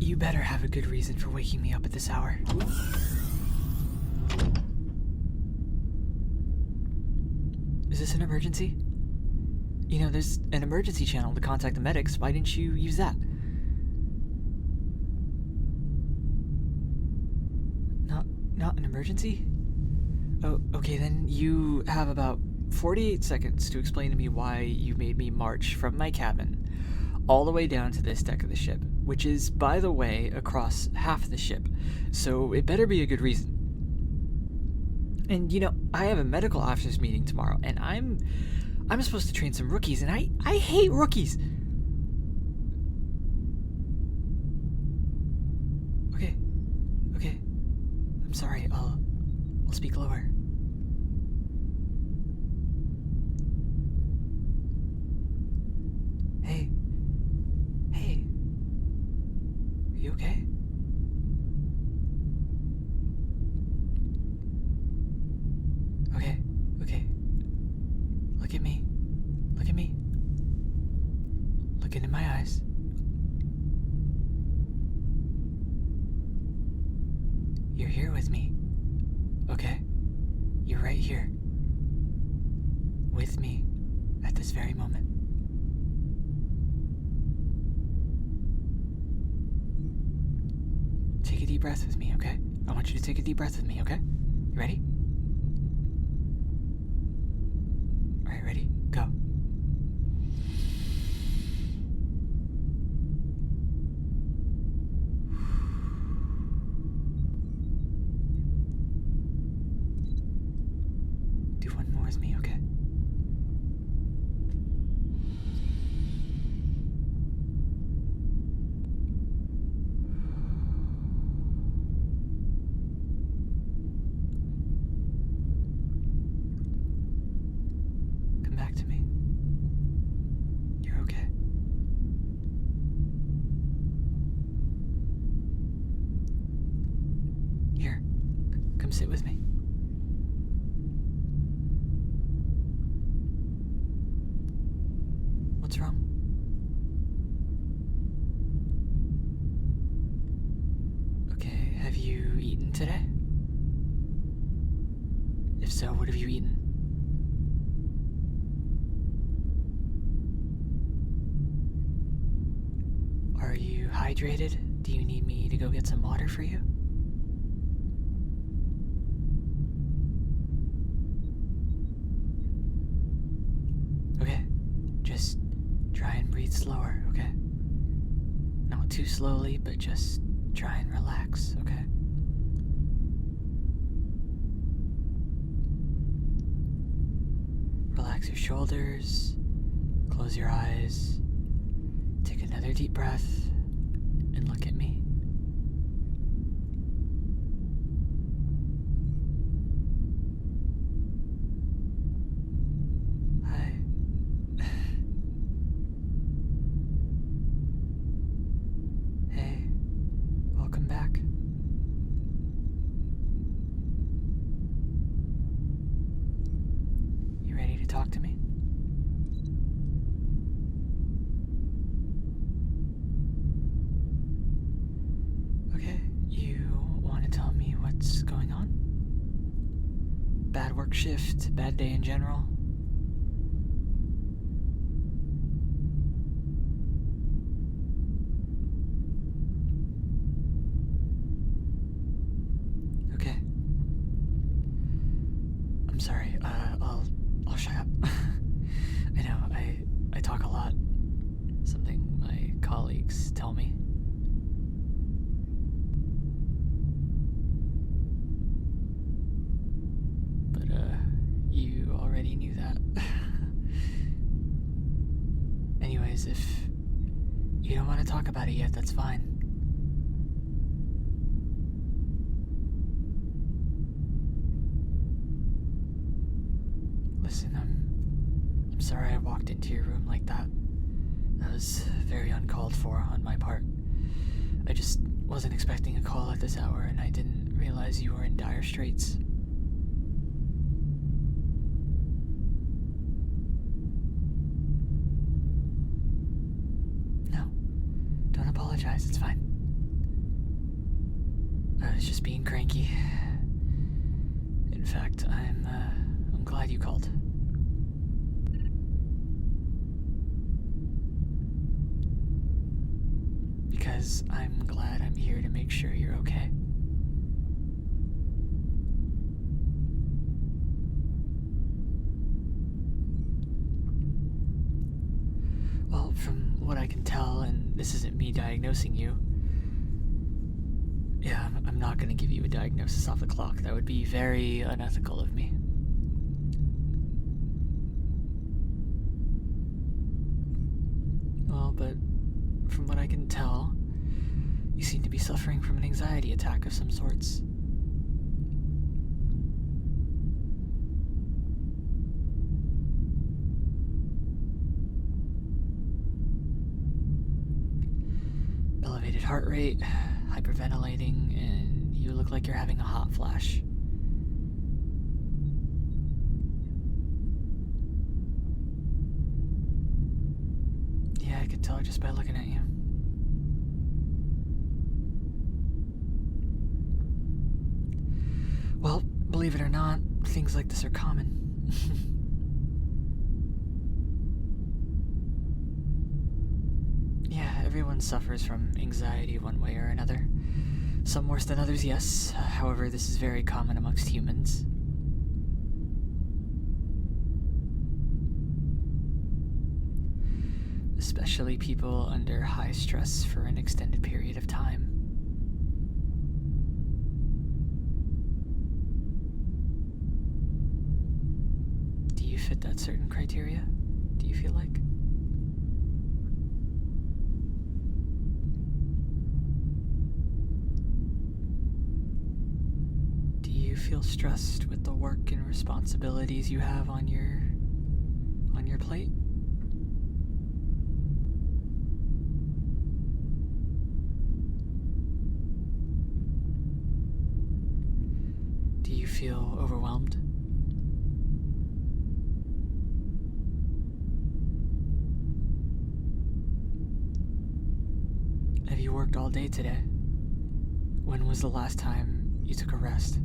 You better have a good reason for waking me up at this hour. Is this an emergency? You know, there's an emergency channel to contact the medics. Why didn't you use that? Not an emergency? Oh, okay, then you have about 48 seconds to explain to me why you made me march from my cabin all the way down to this deck of the ship, which is, by the way, across half the ship, so it better be a good reason. And, you know, I have a medical officers meeting tomorrow, and I'm supposed to train some rookies, and I hate rookies. Okay. I'm sorry, I'll speak lower. Hey. Are you okay? Okay. Look at me. Look into my eyes. You're here with me, okay? You're right here, with me, at this very moment. Take a deep breath with me, okay? I want you to take a deep breath with me, okay? You ready? Alright, ready? Go. Do one more with me, okay? Come back to me. You're okay. Here, come sit with me. What's wrong? Okay, have you eaten today? If so, what have you eaten? Are you hydrated? Do you need me to go get some water for you? Okay, just try and breathe slower, okay? Not too slowly, but just try and relax, okay? Relax your shoulders, close your eyes, take another deep breath, and look at me. Hi. Hey, welcome back. You ready to talk to me? Okay, you want to tell me what's going on? Bad work shift, bad day in general? Okay. I'm sorry, I'll shut up. I know, I talk a lot. Something my colleagues tell me. But, you already knew that. Anyways, if you don't want to talk about it yet, that's fine. Listen, I'm sorry I walked into your room like that. That was very uncalled for on my part. I just wasn't expecting a call at this hour, and I didn't realize you were in dire straits. No, don't apologize, it's fine. I was just being cranky. In fact, I'm glad you called. Because I'm glad I'm here to make sure you're okay. Well, from what I can tell, and this isn't me diagnosing you, yeah, I'm not gonna give you a diagnosis off the clock. That would be very unethical of me. Well, but from what I can tell, you seem to be suffering from an anxiety attack of some sorts. Elevated heart rate, hyperventilating, and you look like you're having a hot flash. Yeah, I could tell just by looking at you. Well, believe it or not, things like this are common. Yeah, everyone suffers from anxiety one way or another. Some worse than others, yes. However, this is very common amongst humans. Especially people under high stress for an extended period of time. Do you fit that certain criteria? Do you feel like? Do you feel stressed with the work and responsibilities you have on your plate? Do you feel overwhelmed? Have you worked all day today? When was the last time you took a rest?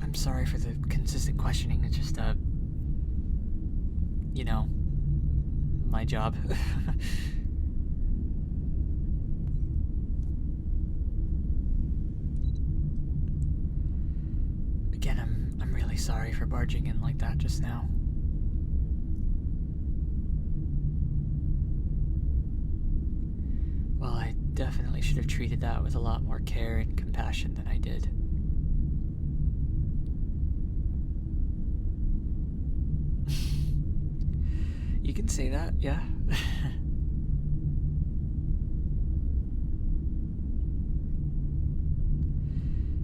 I'm sorry for the consistent questioning. It's just, my job. Again, I'm really sorry for barging in like that just now. Well, I definitely should have treated that with a lot more care and compassion than I did. You can say that, yeah?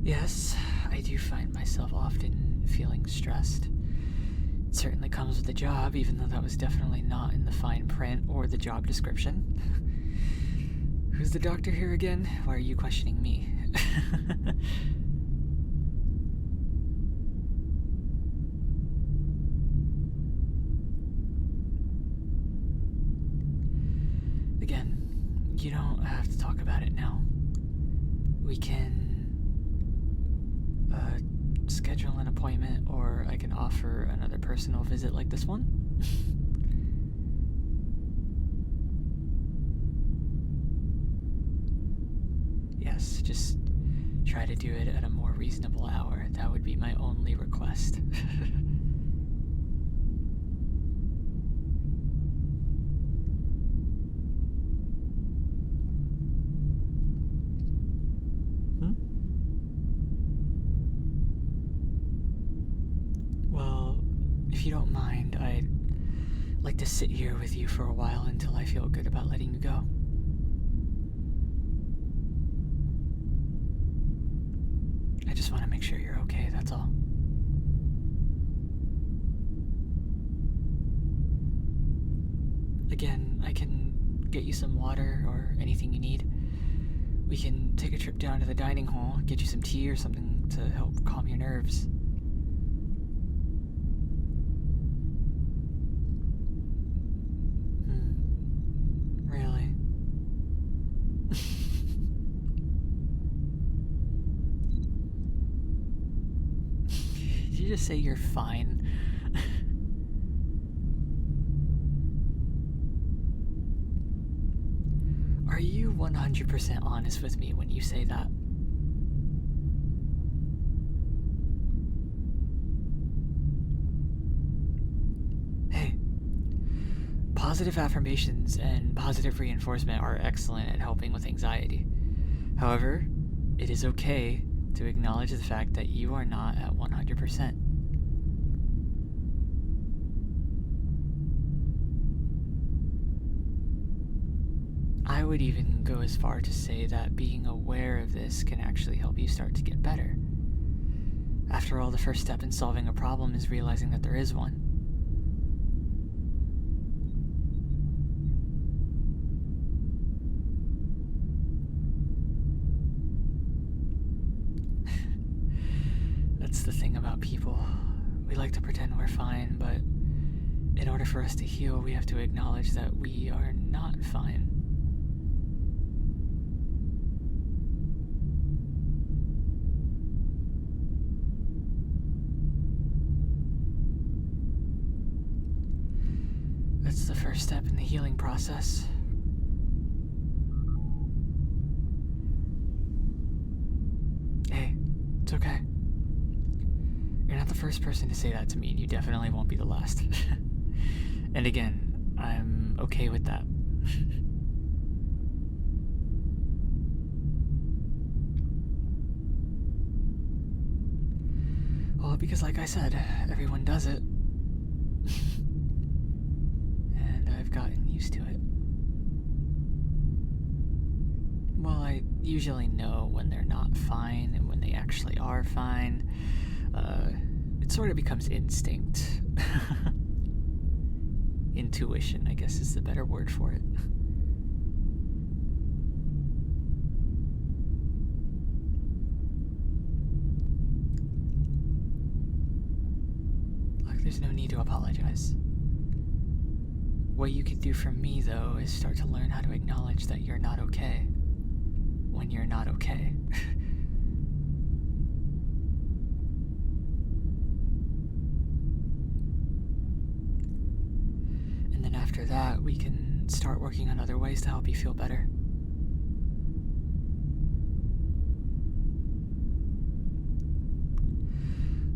Yes, I do find myself often feeling stressed. It certainly comes with the job, even though that was definitely not in the fine print or the job description. Who's the doctor here again? Why are you questioning me? Again, you don't have to talk about it now. We can schedule an appointment, or I can offer another personal visit like this one. Yes, just try to do it at a more reasonable hour. That would be my only request. Well, if you don't mind, I'd like to sit here with you for a while until I feel good about letting you go. I just want to make sure you're okay, that's all. Again, I can get you some water or anything you need. We can take a trip down to the dining hall, get you some tea or something to help calm your nerves. just say you're fine? Are you 100% honest with me when you say that? Hey, positive affirmations and positive reinforcement are excellent at helping with anxiety. However, it is okay to acknowledge the fact that you are not at 100%. I would even go as far to say that being aware of this can actually help you start to get better. After all, the first step in solving a problem is realizing that there is one. That's the thing about people. We like to pretend we're fine, but in order for us to heal, we have to acknowledge that we are not fine. That's the first step in the healing process. Hey, it's okay. You're not the first person to say that to me, and you definitely won't be the last. And again, I'm okay with that. Well, because like I said, everyone does it. And I've gotten used to it. Well, I usually know when they're not fine and when they actually are fine. It sort of becomes instinct. Intuition, I guess, is the better word for it. Look, there's no need to apologize. What you could do for me, though, is start to learn how to acknowledge that you're not okay when you're not okay. And then after that, we can start working on other ways to help you feel better.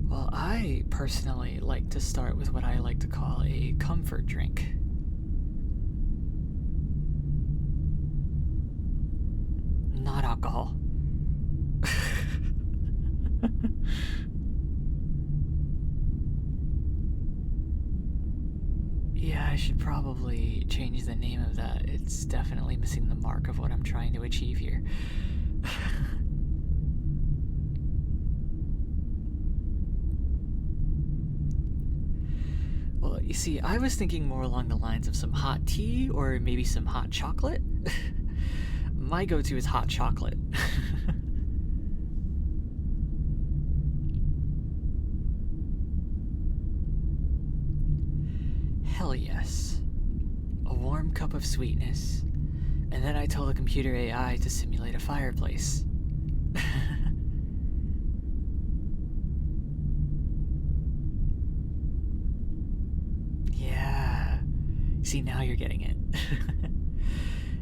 Well, I personally like to start with what I like to call a comfort drink. Not alcohol. Yeah, I should probably change the name of that. It's definitely missing the mark of what I'm trying to achieve here. Well, you see, I was thinking more along the lines of some hot tea or maybe some hot chocolate. My go-to is hot chocolate. Hell yes. A warm cup of sweetness, and then I tell the computer AI to simulate a fireplace. Yeah. See, now you're getting it.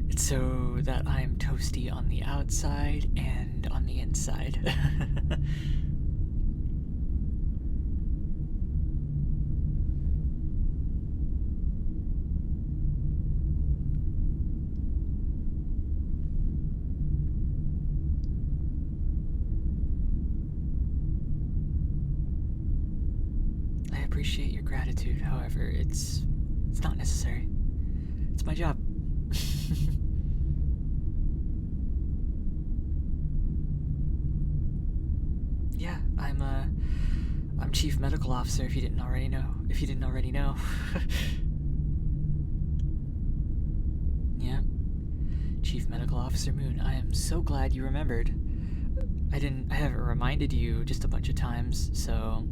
It's so that I'm toasty on the outside and on the inside. I appreciate your gratitude, however, it's not necessary. It's my job. Yeah, I'm chief medical officer if you didn't already know. Yeah. Chief Medical Officer Moon, I am so glad you remembered. I haven't reminded you just a bunch of times, so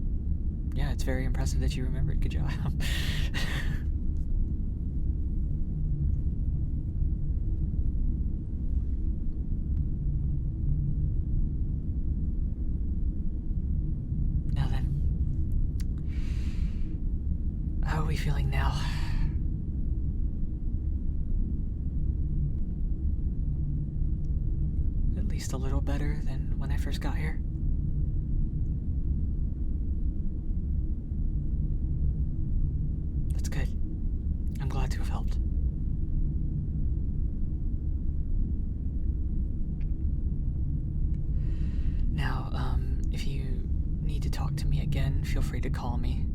yeah, it's very impressive that you remembered. Good job. Now then, How are we feeling now? At least a little better than when I first got here? That's good. I'm glad to have helped. Now, if you need to talk to me again, feel free to call me.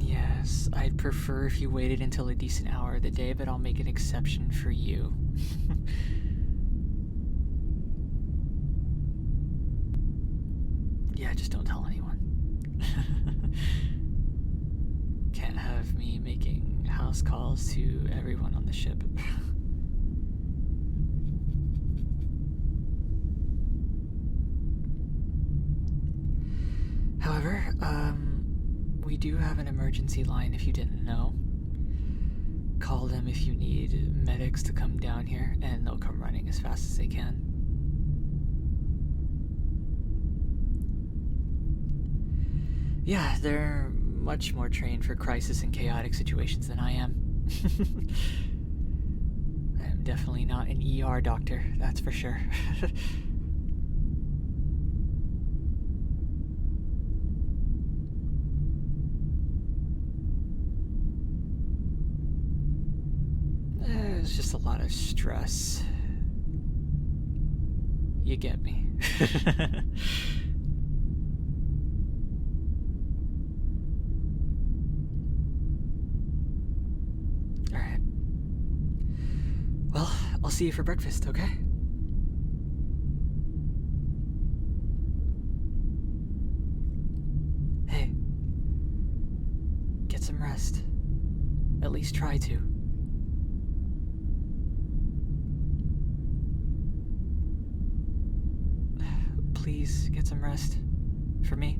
Yes, I'd prefer if you waited until a decent hour of the day, but I'll make an exception for you. Yeah, just don't tell anyone. Can't have me making house calls to everyone on the ship. However, we do have an emergency line if you didn't know. Call them if you need medics to come down here, and they'll come running as fast as they can. Yeah, they're much more trained for crisis and chaotic situations than I am. I'm definitely not an ER doctor, that's for sure. It's just a lot of stress. You get me. Alright. Well, I'll see you for breakfast, okay? Hey. Get some rest. At least try to. Please get some rest. For me.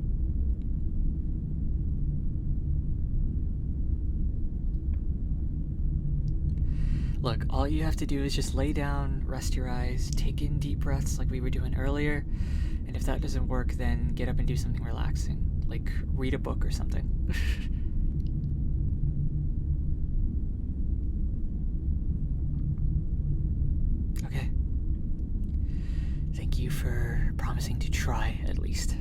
Look, all you have to do is just lay down, rest your eyes, take in deep breaths like we were doing earlier, and if that doesn't work, then get up and do something relaxing, like read a book or something. Okay. Thank you for promising to try, at least.